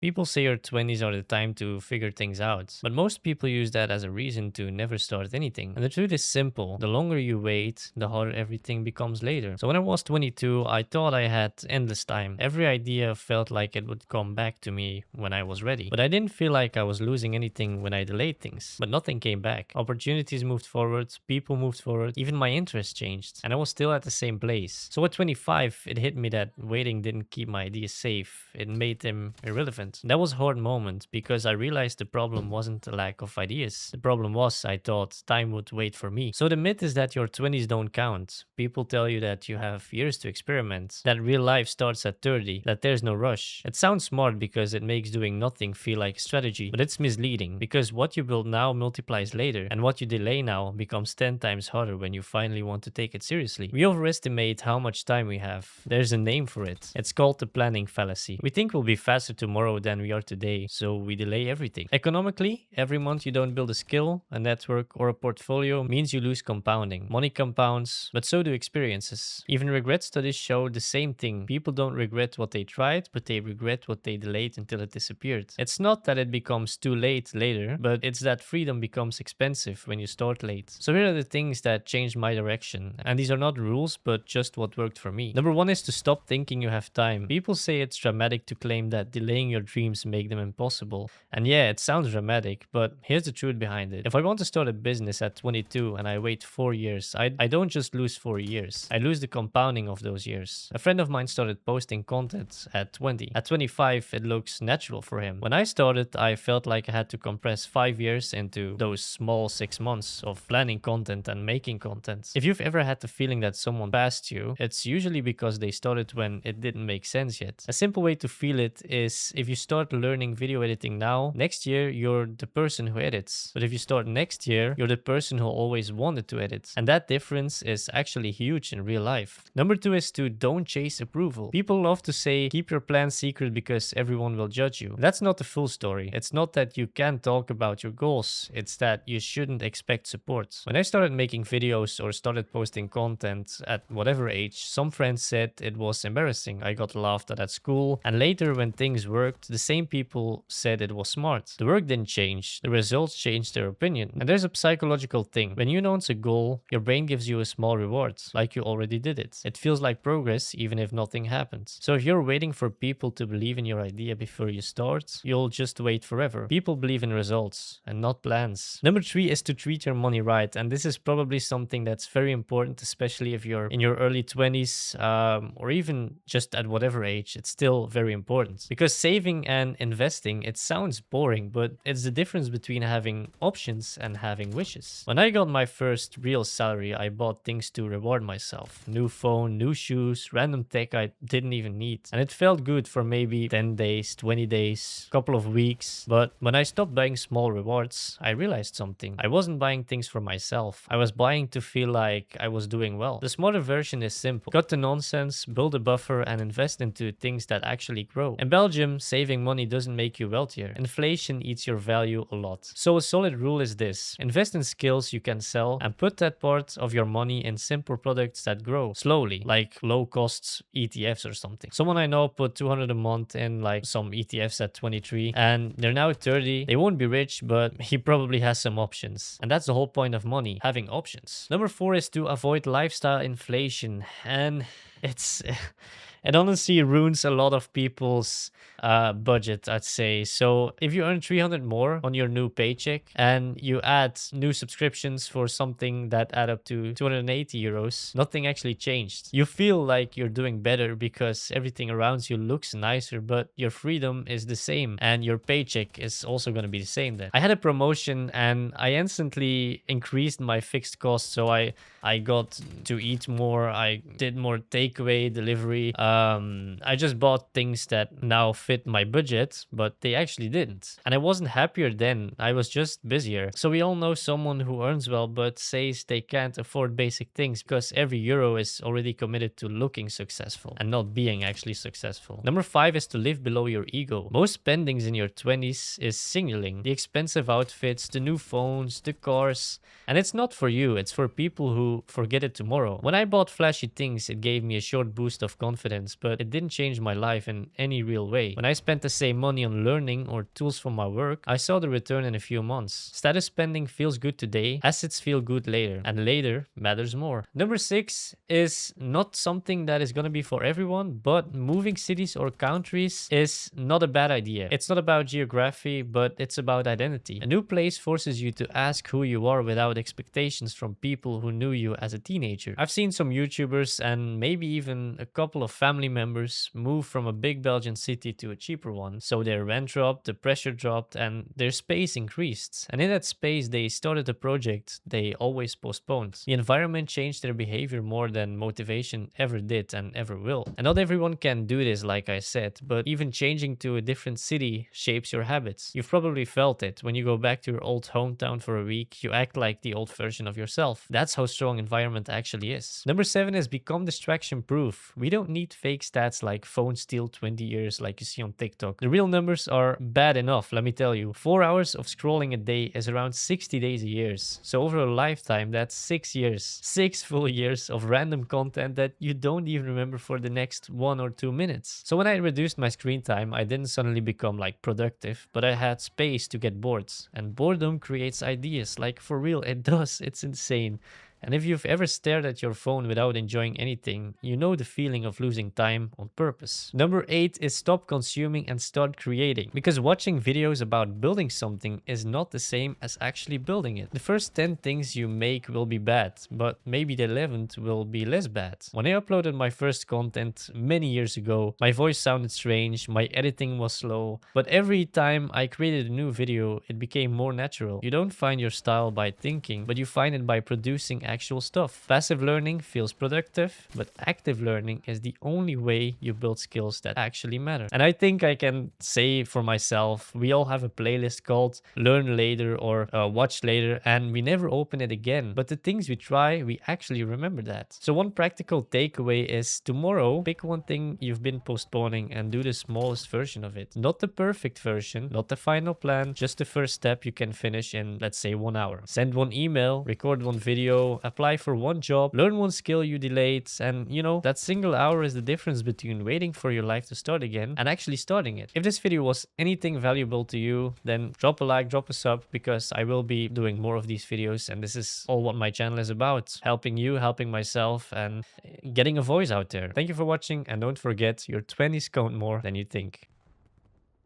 People say your 20s are the time to figure things out, but most people use that as a reason to never start anything. And the truth is simple: the longer you wait, the harder everything becomes later. So when I was 22, I thought I had endless time. Every idea felt like it would come back to me when I was ready. But I didn't feel like I was losing anything when I delayed things. But nothing came back. Opportunities moved forward, people moved forward, even my interests changed. And I was still at the same place. So at 25, it hit me that waiting didn't keep my ideas safe. It made them irrelevant. That was a hard moment because I realized the problem wasn't a lack of ideas. The problem was I thought time would wait for me. So the myth is that your 20s don't count. People tell you that you have years to experiment, that real life starts at 30, that there's no rush. It sounds smart because it makes doing nothing feel like strategy, but it's misleading because what you build now multiplies later, and what you delay now becomes 10 times harder when you finally want to take it seriously. We overestimate how much time we have. There's a name for it. It's called the planning fallacy. We think we'll be faster tomorrow than we are today, so we delay everything. Economically, every month you don't build a skill, a network, or a portfolio means you lose compounding. Money compounds, but so do experiences. Even regret studies show the same thing. People don't regret what they tried, but they regret what they delayed until it disappeared. It's not that it becomes too late later, but it's that freedom becomes expensive when you start late. So here are the things that changed my direction, and these are not rules, but just what worked for me. Number one is to stop thinking you have time. People say it's dramatic to claim that delaying your dreams make them impossible. And yeah, it sounds dramatic, but here's the truth behind it. If I want to start a business at 22 and I wait 4 years, I don't just lose 4 years. I lose the compounding of those years. A friend of mine started posting content at 20. At 25, it looks natural for him. When I started, I felt like I had to compress 5 years into those small 6 months of planning content and making content. If you've ever had the feeling that someone passed you, it's usually because they started when it didn't make sense yet. A simple way to feel it is if you start learning video editing now, next year you're the person who edits. But if you start next year, you're the person who always wanted to edit. And that difference is actually huge in real life. Number two is to don't chase approval. People love to say keep your plan secret because everyone will judge you. That's not the full story. It's not that you can't talk about your goals. It's that you shouldn't expect support. When I started making videos or started posting content at whatever age, some friends said it was embarrassing. I got laughed at school. And later when things worked, the same people said it was smart. The work didn't change. The results changed their opinion. And there's a psychological thing. When you announce a goal, your brain gives you a small reward, like you already did it. It feels like progress even if nothing happens. So if you're waiting for people to believe in your idea before you start, you'll just wait forever. People believe in results and not plans. Number three is to treat your money right. And this is probably something that's very important, especially if you're in your early 20s or even just at whatever age. It's still very important because saving and investing, it sounds boring, but it's the difference between having options and having wishes. When I got my first real salary, I bought things to reward myself. New phone, new shoes, random tech I didn't even need. And it felt good for maybe 10 days, 20 days, couple of weeks. But when I stopped buying small rewards, I realized something. I wasn't buying things for myself. I was buying to feel like I was doing well. The smarter version is simple. Cut the nonsense, build a buffer, and invest into things that actually grow. In Belgium, saving money doesn't make you wealthier. Inflation eats your value a lot. So a solid rule is this: invest in skills you can sell and put that part of your money in simple products that grow slowly, like low cost ETFs or something. Someone I know put 200 a month in like some ETFs at 23 and they're now 30. They won't be rich, but he probably has some options. And that's the whole point of money, having options. Number four is to avoid lifestyle inflation. And it's it honestly ruins a lot of people's budget, I'd say. So if you earn 300 more on your new paycheck and you add new subscriptions for something that add up to 280 euros, nothing actually changed. You feel like you're doing better because everything around you looks nicer, but your freedom is the same and your paycheck is also going to be the same then. I had a promotion and I instantly increased my fixed costs. So I got to eat more. I did more takeaway delivery. I just bought things that now fit my budget, but they actually didn't. And I wasn't happier then. I was just busier. So we all know someone who earns well, but says they can't afford basic things because every euro is already committed to looking successful and not being actually successful. Number five is to live below your ego. Most spendings in your 20s is signaling. The expensive outfits, the new phones, the cars. And it's not for you. It's for people who forget it tomorrow. When I bought flashy things, it gave me a short boost of confidence confidence, but it didn't change my life in any real way. When I spent the same money on learning or tools for my work, I saw the return in a few months. Status spending feels good today, assets feel good later, and later matters more. Number 6 is not something that is gonna be for everyone, but moving cities or countries is not a bad idea. It's not about geography, but it's about identity. A new place forces you to ask who you are without expectations from people who knew you as a teenager. I've seen some YouTubers and maybe even a couple of family members move from a big Belgian city to a cheaper one. So their rent dropped, the pressure dropped, and their space increased. And in that space, they started a project they always postponed. The environment changed their behavior more than motivation ever did and ever will. And not everyone can do this, like I said, but even changing to a different city shapes your habits. You've probably felt it. When you go back to your old hometown for a week, you act like the old version of yourself. That's how strong environment actually is. Number 7 is become distraction proof. We don't need fake stats like phone steal 20 years like you see on TikTok. The real numbers are bad enough, let me tell you. 4 hours of scrolling a day is around 60 days a year. So over a lifetime, that's 6 years. 6 full years of random content that you don't even remember for the next 1 or 2 minutes. So when I reduced my screen time, I didn't suddenly become like productive, but I had space to get bored. And boredom creates ideas. Like for real, it does. It's insane. And if you've ever stared at your phone without enjoying anything, you know the feeling of losing time on purpose. Number 8 is stop consuming and start creating. Because watching videos about building something is not the same as actually building it. The first 10 things you make will be bad, but maybe the 11th will be less bad. When I uploaded my first content many years ago, my voice sounded strange, my editing was slow, but every time I created a new video, it became more natural. You don't find your style by thinking, but you find it by producing actual stuff. Passive learning feels productive, but active learning is the only way you build skills that actually matter. And I think I can say for myself, we all have a playlist called Learn Later or Watch Later, and we never open it again. But the things we try, we actually remember that. So one practical takeaway is tomorrow, pick one thing you've been postponing and do the smallest version of it. Not the perfect version, not the final plan, just the first step you can finish in, let's say, 1 hour. Send one email, record one video, apply for one job, learn one skill you delayed, and you know, that single hour is the difference between waiting for your life to start again and actually starting it. If this video was anything valuable to you, then drop a like, drop a sub, because I will be doing more of these videos, and this is all what my channel is about. Helping you, helping myself, and getting a voice out there. Thank you for watching, and don't forget, your 20s count more than you think.